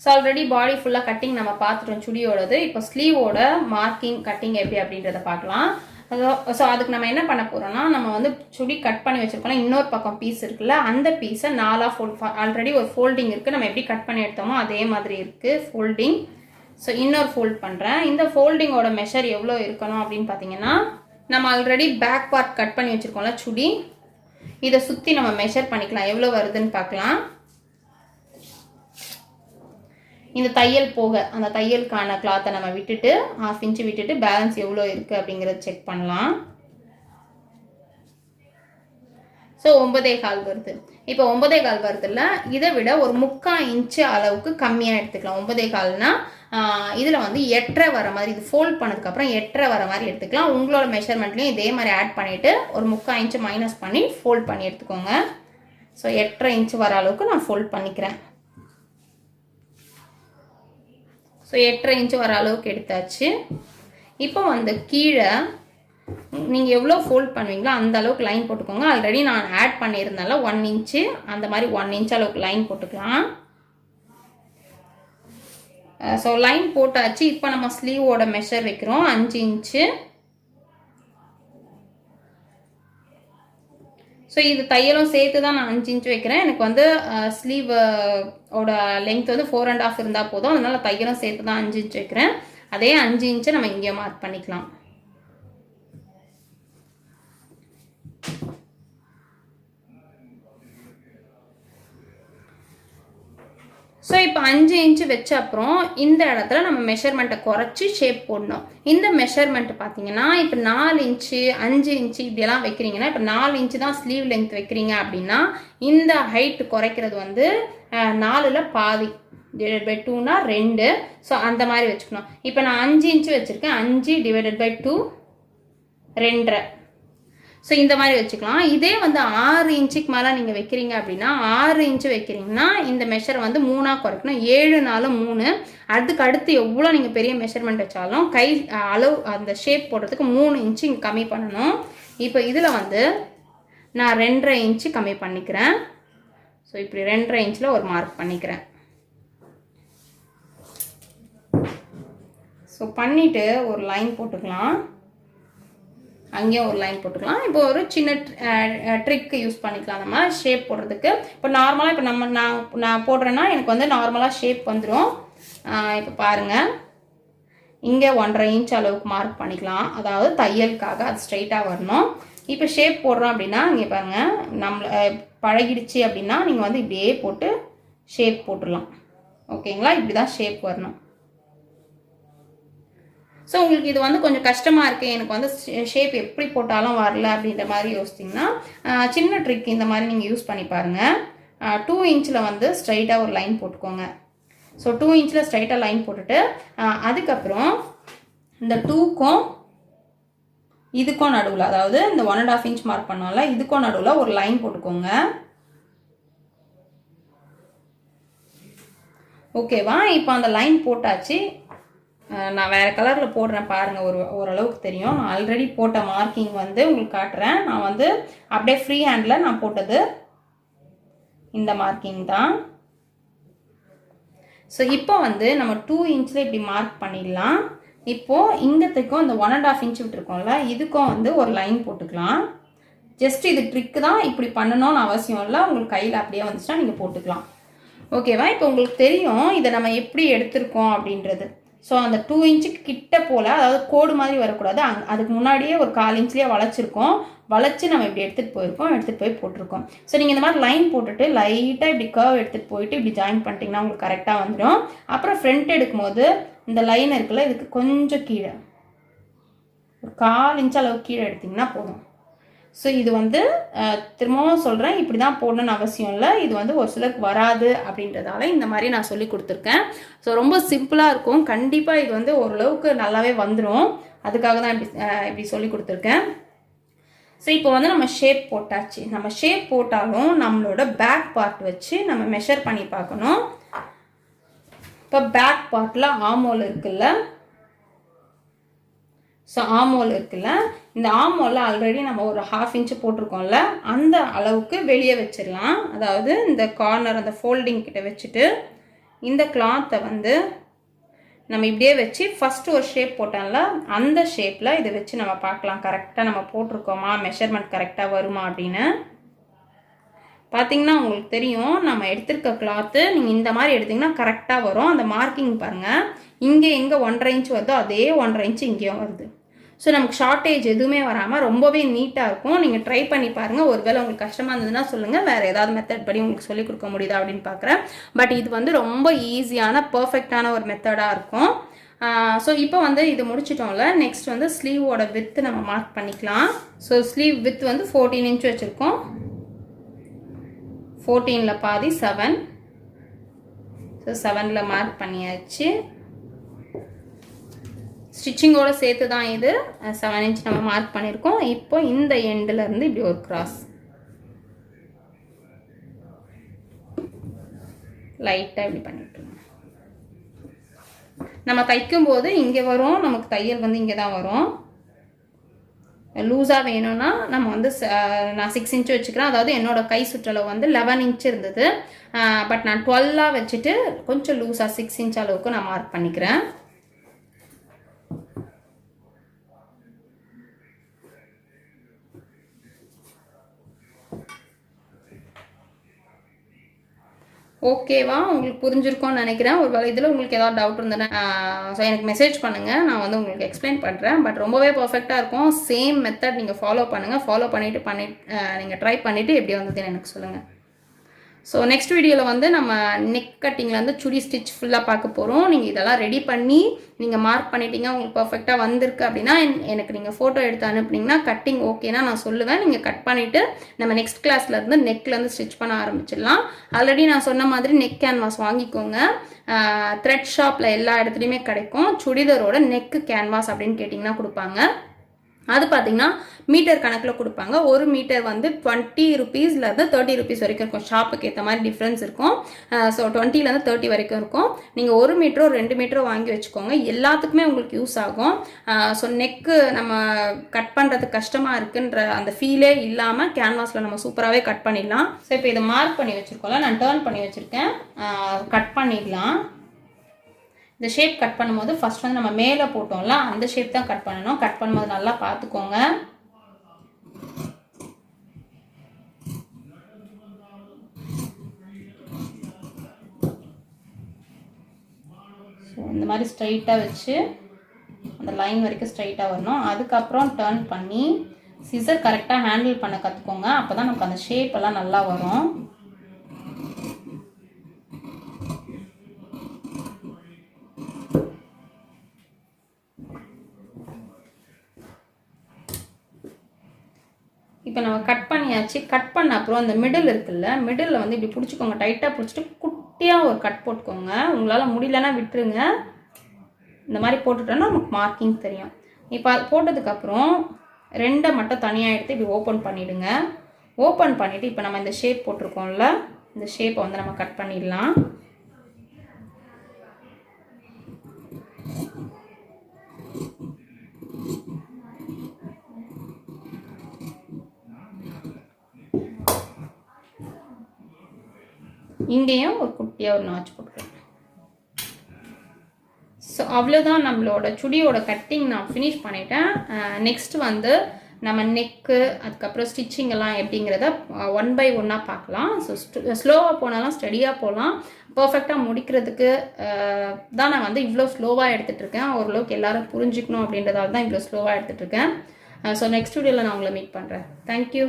So already பாடி ஃபுல்லாக cutting நம்ம பார்த்துட்டோம் சுடியோடது. இப்போ ஸ்லீவோட மார்க்கிங் கட்டிங் எப்படி அப்படின்றத பார்க்கலாம். ஸோ அதுக்கு நம்ம என்ன பண்ண போகிறோம்னா, நம்ம வந்து சுடி கட் பண்ணி வச்சுருக்கோம்னா இன்னொரு பக்கம் பீஸ் இருக்குல்ல, அந்த பீஸை 4 ஆல்ரெடி ஒரு ஃபோல்டிங் இருக்குது, நம்ம எப்படி கட் பண்ணி எடுத்தோமோ அதே மாதிரி இருக்குது ஃபோல்டிங். ஸோ இன்னொரு ஃபோல்ட் பண்ணுறேன். இந்த ஃபோல்டிங்கோட மெஷர் எவ்வளோ இருக்கணும் அப்படின்னு பார்த்தீங்கன்னா, நம்ம ஆல்ரெடி பேக் பார்ட் கட் பண்ணி வச்சுருக்கோம்ல சுடி, இதை சுற்றி நம்ம மெஷர் பண்ணிக்கலாம், எவ்வளோ வருதுன்னு பார்க்கலாம். இந்த தையல் போக அந்த தையலுக்கான கிளாத்தை நம்ம விட்டுட்டு 1/2 இன்ச்சு விட்டுட்டு பேலன்ஸ் எவ்வளோ இருக்குது அப்படிங்கிறத செக் பண்ணலாம். ஸோ 9.25 வருது. இப்போ 9.25 வருதுல்ல, இதை விட ஒரு 3/4 இன்ச்சு அளவுக்கு கம்மியாக எடுத்துக்கலாம். 9.25னா இதில் வந்து 8.5 வர மாதிரி, இது ஃபோல்ட் பண்ணதுக்கப்புறம் 8.5 வர மாதிரி எடுத்துக்கலாம். உங்களோட மெஷர்மெண்ட்லேயும் இதே மாதிரி ஆட் பண்ணிவிட்டு ஒரு 3/4 இன்ச்சு மைனஸ் பண்ணி ஃபோல்ட் பண்ணி எடுத்துக்கோங்க. ஸோ 8.5 இன்ச்சு வர அளவுக்கு நான் ஃபோல்ட் பண்ணிக்கிறேன். ஸோ 8.5 இன்ச்சு வர அளவுக்கு எடுத்தாச்சு. இப்போ வந்து கீழே நீங்கள் எவ்வளோ ஃபோல்ட் பண்ணுவீங்களோ அந்த அளவுக்கு லைன் போட்டுக்கோங்க. ஆல்ரெடி நான் ஆட் பண்ணியிருந்தால 1 இன்ச்சு, அந்த மாதிரி 1 இன்ச் அளவுக்கு லைன் போட்டுக்கலாம். ஸோ லைன் போட்டாச்சு. இப்போ நம்ம ஸ்லீவோட மெஷர் வைக்கிறோம் 5 இன்ச்சு. ஸோ இது தையலும் சேர்த்து தான் நான் 5 இன்ச்சு வைக்கிறேன். எனக்கு வந்து ஸ்லீவ் ஓட லென்த் வந்து 4.5 இருந்தால் போதும், அதனால தையலும் சேர்த்து தான் 5 இன்ச்சு வைக்கிறேன். அதே 5 இன்ச்சை நம்ம இங்கே மார்க் பண்ணிக்கலாம். ஸோ இப்போ 5 இன்ச்சு வச்ச அப்புறம் இந்த இடத்துல நம்ம மெஷர்மெண்ட்டை குறைச்சி ஷேப் போடணும். இந்த மெஷர்மெண்ட் பார்த்தீங்கன்னா இப்போ 4 இன்ச்சு 5 இன்ச்சு இப்படியெல்லாம் வைக்கிறீங்கன்னா, இப்போ 4 இன்ச்சு தான் ஸ்லீவ் லென்த் வைக்கிறீங்க அப்படின்னா இந்த ஹைட் குறைக்கிறது வந்து 4ல் பாதி /2னா 2. ஸோ அந்த மாதிரி வச்சுக்கணும். இப்போ நான் 5 இன்ச்சு வச்சுருக்கேன், 5 /2 2.5. ஸோ இந்த மாதிரி வச்சுக்கலாம். இதே வந்து 6 இன்ச்சுக்கு மேலே நீங்கள் வைக்கிறீங்க அப்படின்னா, 6 இன்ச்சு வைக்கிறீங்கன்னா இந்த மெஷரை வந்து 3ஆக குறைக்கணும். 7 4 3. அதுக்கு அடுத்து எவ்வளோ நீங்கள் பெரிய மெஷர்மெண்ட் வச்சாலும் கை அளவு அந்த ஷேப் போடுறதுக்கு 3 இன்ச்சு இங்கே கம்மி பண்ணணும். இப்போ இதில் வந்து நான் 2.5 இன்ச்சு கம்மி பண்ணிக்கிறேன். ஸோ இப்படி 2.5 இன்ச்சில் ஒரு மார்க் பண்ணிக்கிறேன். ஸோ பண்ணிவிட்டு ஒரு லைன் போட்டுக்கலாம், அங்கேயும் ஒரு லைன் போட்டுக்கலாம். இப்போ ஒரு சின்ன ட்ரிக் யூஸ் பண்ணிக்கலாம் நம்ம ஷேப் போடுறதுக்கு. இப்போ நார்மலாக இப்போ நான் போடுறேன்னா எனக்கு வந்து நார்மலாக ஷேப் வந்துடும். இப்போ பாருங்கள், இங்கே 1.5 இன்ச் அளவுக்கு மார்க் பண்ணிக்கலாம், அதாவது தையலுக்காக அது ஸ்ட்ரைட்டாக வரணும். இப்போ ஷேப் போடுறோம் அப்படின்னா இங்கே பாருங்கள், நம்மளை பழகிடுச்சு அப்படின்னா நீங்கள் வந்து இப்படியே போட்டு ஷேப் போட்டுடலாம். ஓகேங்களா, இப்படி தான் ஷேப் வரணும். ஸோ உங்களுக்கு இது வந்து கொஞ்சம் கஷ்டமாக இருக்குது, எனக்கு வந்து ஷேப் எப்படி போட்டாலும் வரல அப்படின்ற மாதிரி யோசிச்சிங்கன்னா சின்ன ட்ரிக் இந்த மாதிரி நீங்கள் யூஸ் பண்ணி பாருங்கள். 2 இன்ச்சில் வந்து ஸ்ட்ரைட்டாக ஒரு லைன் போட்டுக்கோங்க. ஸோ 2 இன்ச்சில் ஸ்ட்ரைட்டாக லைன் போட்டுட்டு அதுக்கப்புறம் இந்த 2க்கும் இதுக்கும் நடுவில், அதாவது இந்த 1.5 இன்ச் மார்க் பண்ணோம்ல, இதுக்கும் நடுவில் ஒரு லைன் போட்டுக்கோங்க. ஓகேவா, இப்போ அந்த லைன் போட்டாச்சு. நான் வேறு கலரில் போடுறேன் பாருங்கள், ஓரளவுக்கு தெரியும். நான் ஆல்ரெடி போட்ட மார்க்கிங் வந்து உங்களுக்கு காட்டுறேன். நான் வந்து அப்படியே ஃப்ரீ ஹேண்டில் நான் போட்டது இந்த மார்க்கிங் தான். ஸோ இப்போ வந்து நம்ம 2 இன்ச்சில் இப்படி மார்க் பண்ணிடலாம். இப்போது இங்கத்துக்கும் இந்த 1.5 இன்ச் விட்டுருக்கோம்ல, இதுக்கும் வந்து ஒரு லைன் போட்டுக்கலாம். ஜஸ்ட் இது ட்ரிக்கு தான், இப்படி பண்ணணும்னு அவசியம் இல்லை. உங்களுக்கு கையில் அப்படியே வந்துச்சுன்னா நீங்கள் போட்டுக்கலாம். ஓகேவா, இப்போ உங்களுக்கு தெரியும் இதை நம்ம எப்படி எடுத்திருக்கோம் அப்படின்றது. ஸோ அந்த 2 இன்ச்சுக்கு கிட்ட போல், அதாவது கோடு மாதிரி வரக்கூடாது, அதுக்கு முன்னாடியே ஒரு 1/4 இன்ச்லேயே வளைச்சிருக்கோம். வளைச்சி நம்ம இப்படி எடுத்துகிட்டு போய் போட்டிருக்கோம். ஸோ நீங்கள் இந்த மாதிரி லைன் போட்டுட்டு லைட்டாக இப்படி கர்வ் எடுத்துகிட்டு போயிட்டு இப்படி ஜாயின் பண்ணிட்டீங்கன்னா உங்களுக்கு கரெக்டாக வந்துடும். அப்புறம் ஃப்ரண்ட் எடுக்கும்போது இந்த லைன் இருக்குல்ல, இதுக்கு கொஞ்சம் கீழே ஒரு 1/4 இன்ச் அளவுக்கு கீழே எடுத்திங்கன்னா போதும். ஸோ இது வந்து திரும்பவும் சொல்கிறேன், இப்படி தான் போடணும்னு அவசியம் இல்லை. இது வந்து ஒரு சிலருக்கு வராது அப்படின்றதால இந்த மாதிரி நான் சொல்லி கொடுத்துருக்கேன். ஸோ ரொம்ப சிம்பிளாக இருக்கும். கண்டிப்பாக இது வந்து ஓரளவுக்கு நல்லாவே வந்துடும். அதுக்காக தான் இப்படி சொல்லி கொடுத்துருக்கேன். ஸோ இப்போ வந்து நம்ம ஷேப் போட்டாச்சு. நம்ம ஷேப் போட்டாலும் நம்மளோட பேக் பார்ட் வச்சு நம்ம மெஷர் பண்ணி பார்க்கணும். இப்போ பேக் பார்ட்டில் ஆமோல் இருக்குல்ல, ஸோ ஆமோல் இருக்குல்ல, இந்த ஆமோலில் ஆல்ரெடி நம்ம ஒரு 1/2 இன்ச்சு போட்டிருக்கோம்ல, அந்த அளவுக்கு வெளியே வச்சிடலாம். அதாவது இந்த கார்னர் அந்த ஃபோல்டிங் கிட்ட வச்சுட்டு இந்த கிளாத்தை வந்து நம்ம இப்படியே வச்சு ஃபஸ்ட்டு ஒரு ஷேப் போட்டோம்ல அந்த ஷேப்பில் இதை வச்சு நம்ம பார்க்கலாம் கரெக்டாக நம்ம போட்டிருக்கோமா, மெஷர்மெண்ட் கரெக்டாக வருமா அப்படின்னு. பார்த்திங்கன்னா உங்களுக்கு தெரியும், நம்ம எடுத்திருக்க கிளாத்து நீங்கள் இந்த மாதிரி எடுத்திங்கன்னா கரெக்டாக வரும். அந்த மார்க்கிங் பாருங்கள், இங்கே எங்கே 1.5 இன்ச் வருதோ அதே 1.5 இன்ச் இங்கேயும் வருது. ஸோ நமக்கு ஷார்ட்டேஜ் எதுவுமே வராமல் ரொம்பவே நீட்டாக இருக்கும். நீங்கள் ட்ரை பண்ணி பாருங்கள். ஒருவேளை உங்களுக்கு கஷ்டமாக இருந்ததுன்னா சொல்லுங்கள், வேறு ஏதாவது மெத்தட் படி உங்களுக்கு சொல்லிக் கொடுக்க முடியுதா அப்படின்னு பார்க்குறேன். பட் இது வந்து ரொம்ப ஈஸியான பர்ஃபெக்டான ஒரு மெத்தடாக இருக்கும். ஸோ இப்போ வந்து இது முடிச்சிட்டோம்ல, நெக்ஸ்ட் வந்து ஸ்லீவோட வித்து நம்ம மார்க் பண்ணிக்கலாம். ஸோ ஸ்லீவ் வித் வந்து 14 இன்ச் வச்சுருக்கோம். 14ல் பாதி 7. ஸோ 7ல் மார்க் பண்ணியாச்சு. ஸ்டிச்சிங்கோட சேர்த்து தான் இது 7 இன்ச் நம்ம மார்க் பண்ணியிருக்கோம். இப்போ இந்த எண்டில் இருந்து இப்படி ஒரு கிராஸ் லைட்டாக இப்படி பண்ணிவிட்டுருங்க. நம்ம தைக்கும்போது இங்கே வரும், நமக்கு தையல் வந்து இங்கே தான் வரும். லூஸாக வேணும்னா நம்ம வந்து நான் 6 இன்ச் வச்சுக்கிறேன். அதாவது என்னோடய கை சுற்றளவு வந்து 11 இன்ச் இருந்தது. பட் நான் 12ஆக வச்சுட்டு கொஞ்சம் லூஸாக 6 இன்ச் அளவுக்கு நான் மார்க் பண்ணிக்கிறேன். ஓகேவா, உங்களுக்கு புரிஞ்சிருக்கோன்னு நினைக்கிறேன். ஒரு வேளை இதில் உங்களுக்கு ஏதாவது டவுட் இருந்ததுன்னா ஸோ எனக்கு மெசேஜ் பண்ணுங்கள், நான் வந்து உங்களுக்கு எக்ஸ்பிளைன் பண்ணுறேன். பட் ரொம்பவே பர்ஃபெக்டாக இருக்கும். சேம் மெத்தட் நீங்கள் ஃபாலோ பண்ணுங்கள். ஃபாலோ பண்ணிவிட்டு நீங்கள் ட்ரை பண்ணிவிட்டு எப்படி வந்ததுன்னு எனக்கு சொல்லுங்கள். ஸோ நெக்ஸ்ட் வீடியோவில் வந்து நம்ம நெக் கட்டிங்லேருந்து சுடி ஸ்டிச் ஃபுல்லாக பார்க்க போகிறோம். நீங்கள் இதெல்லாம் ரெடி பண்ணி நீங்கள் மார்க் பண்ணிட்டீங்க, உங்களுக்கு பர்ஃபெக்டாக வந்திருக்கு அப்படின்னா எனக்கு நீங்கள் ஃபோட்டோ எடுத்து அனுப்புனீங்கன்னா கட்டிங் ஓகேனா நான் சொல்லுவேன். நீங்கள் கட் பண்ணிவிட்டு நம்ம நெக்ஸ்ட் கிளாஸ்லேருந்து நெக்லேருந்து ஸ்டிச் பண்ண ஆரம்பிச்சிடலாம். ஆல்ரெடி நான் சொன்ன மாதிரி நெக் கேன்வாஸ் வாங்கிக்கோங்க. த்ரெட் ஷாப்பில் எல்லா இடத்துலையுமே கிடைக்கும். சுடிதாரோட நெக்கு கேன்வாஸ் அப்படின்னு கேட்டிங்கன்னா கொடுப்பாங்க. அது பார்த்தீங்கன்னா மீட்டர் கணக்கில் கொடுப்பாங்க. ஒரு மீட்டர் வந்து 20 ரூபீஸ்லேருந்து 30 ரூபீஸ் வரைக்கும் இருக்கும். ஷாப்புக்கு ஏற்ற மாதிரி டிஃப்ரென்ஸ் இருக்கும். ஸோ 20லேருந்து 30 வரைக்கும் இருக்கும். நீங்கள் 1 மீட்டரோ 2 மீட்டரோ வாங்கி வச்சுக்கோங்க. எல்லாத்துக்குமே உங்களுக்கு யூஸ் ஆகும். ஸோ நெக்கு நம்ம கட் பண்ணுறதுக்கு கஷ்டமாக இருக்குன்ற அந்த ஃபீலே இல்லாமல் கேன்வாஸில் நம்ம சூப்பராகவே கட் பண்ணிடலாம். ஸோ இப்போ இதை மார்க் பண்ணி வச்சுருக்கோம்ல, நான் டர்ன் பண்ணி வச்சுருக்கேன். கட் பண்ணிடலாம். இந்த ஷேப் கட் பண்ணும்போது ஃபஸ்ட் வந்து நம்ம மேலே போட்டோம்ல அந்த ஷேப் தான் கட் பண்ணணும். கட் பண்ணும்போது நல்லா பார்த்துக்கோங்க. ஸோ இந்த மாதிரி ஸ்ட்ரைட்டாக வச்சு அந்த லைன் வரைக்கும் ஸ்ட்ரைட்டாக வரணும். அதுக்கப்புறம் டர்ன் பண்ணி சிசர் கரெக்டாக ஹேண்டில் பண்ண கற்றுக்கோங்க. அப்போ தான் நமக்கு அந்த ஷேப் எல்லாம் நல்லா வரும். இப்போ நம்ம கட் பண்ணியாச்சு. கட் பண்ண அப்புறம் அந்த மிடில் இருக்குல்ல, மிடில் வந்து இப்படி பிடிச்சிக்கோங்க. டைட்டாக பிடிச்சிட்டு குட்டியாக ஒரு கட் போட்டுக்கோங்க. உங்களால் முடியலன்னா விட்டுருங்க. இந்த மாதிரி போட்டுட்டோன்னா நமக்கு மார்க்கிங் தெரியும். இப்போ அது போட்டதுக்கப்புறம் 2 மட்டும் தனியாக எடுத்து இப்படி ஓப்பன் பண்ணிவிடுங்க. ஓப்பன் பண்ணிவிட்டு இப்போ நம்ம இந்த ஷேப் போட்டிருக்கோம்ல, இந்த ஷேப்பை வந்து நம்ம கட் பண்ணிடலாம். இங்கேயும் ஒரு குட்டியாக ஒரு நாச்சு போட்டுருக்கேன். ஸோ அவ்வளோதான், நம்மளோட சுடியோட கட்டிங் நான் ஃபினிஷ் பண்ணிட்டேன். நெக்ஸ்ட் வந்து நம்ம நெக்கு அதுக்கப்புறம் ஸ்டிச்சிங் எல்லாம் எப்படிங்கிறத 1 by 1 பார்க்கலாம். ஸோ ஸ்லோவாக போனாலும் ஸ்டடியாக போகலாம். பர்ஃபெக்டாக முடிக்கிறதுக்கு தான் நான் வந்து இவ்வளோ ஸ்லோவாக எடுத்துகிட்ருக்கேன். ஓரளவுக்கு எல்லோரும் புரிஞ்சுக்கணும் அப்படின்றதால தான் இவ்வளோ ஸ்லோவாக எடுத்துகிட்ருக்கேன். ஸோ நெக்ஸ்ட் வீடியோவில் நான் உங்களை மீட் பண்ணுறேன். தேங்க்யூ.